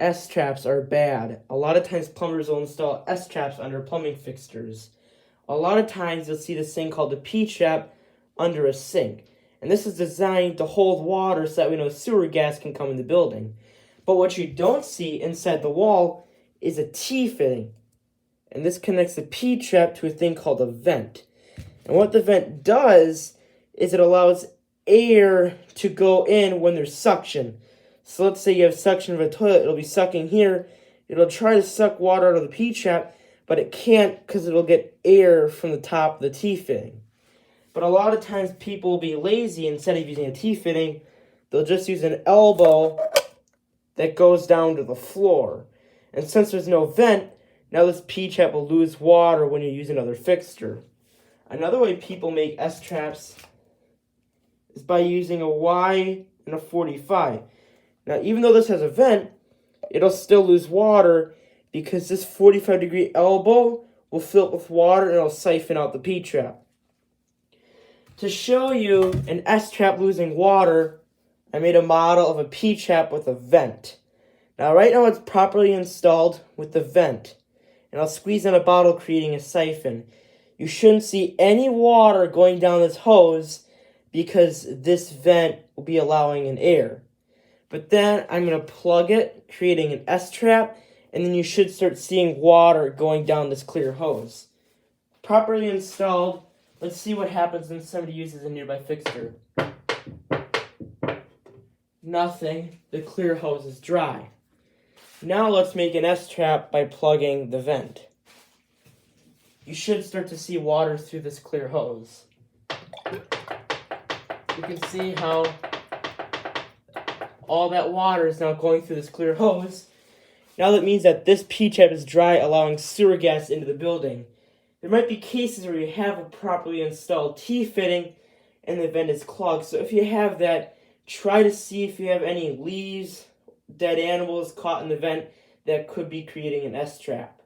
S-traps are bad. A lot of times plumbers will install S-traps under plumbing fixtures. A lot of times you'll see this thing called a P-trap under a sink. And this is designed to hold water so that we know sewer gas can come in the building. But what you don't see inside the wall is a T-fitting. And this connects the P-trap to a thing called a vent. And what the vent does is it allows air to go in when there's suction. So let's say you have suction of a toilet, it'll be sucking here. It'll try to suck water out of the P-trap, but it can't because it'll get air from the top of the T-fitting. But a lot of times people will be lazy. Instead of using a T-fitting, they'll just use an elbow that goes down to the floor. And since there's no vent, now this P-trap will lose water when you use another fixture. Another way people make S-traps is by using a Y and a 45. Now, even though this has a vent, it'll still lose water because this 45-degree elbow will fill up with water and it'll siphon out the P-trap. To show you an S-trap losing water, I made a model of a P-trap with a vent. Now, right now it's properly installed with the vent, and I'll squeeze in a bottle creating a siphon. You shouldn't see any water going down this hose because this vent will be allowing in air. But then I'm going to plug it, creating an S-trap, and then you should start seeing water going down this clear hose. Properly installed, let's see what happens when somebody uses a nearby fixture. Nothing, the clear hose is dry. Now let's make an S-trap by plugging the vent. You should start to see water through this clear hose. You can see how all that water is now going through this clear hose. Now that means that this P-trap is dry, allowing sewer gas into the building. There might be cases where you have a properly installed T-fitting and the vent is clogged. So if you have that, try to see if you have any leaves, dead animals caught in the vent that could be creating an S-trap.